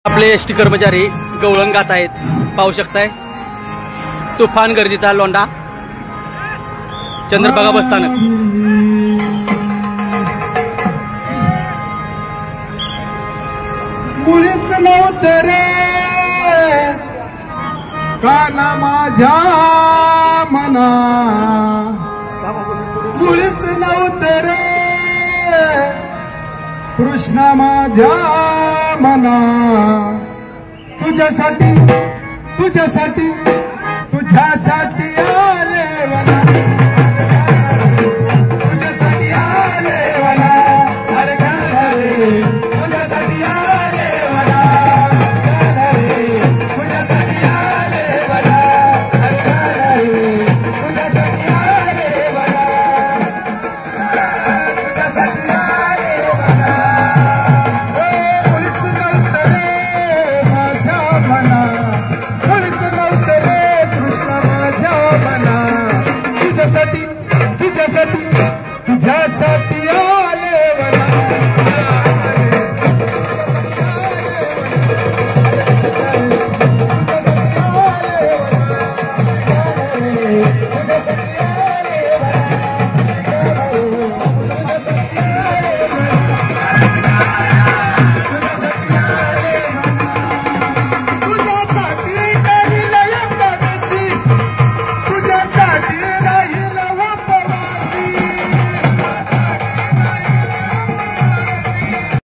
आपले एसटी कर्मचारी गवळण गात आहेत, पाहू शकताय. तुफान गर्दीचा लोंढा चंद्रभागा बसस्थानक. मुळीच नव्हतं रे काना माझ्या मना, मुळीच नव्हतं रे कृष्णा माझ्या मना. तुझ्यासाठी तुझ्यासाठी तुझ्यासाठी आले वना.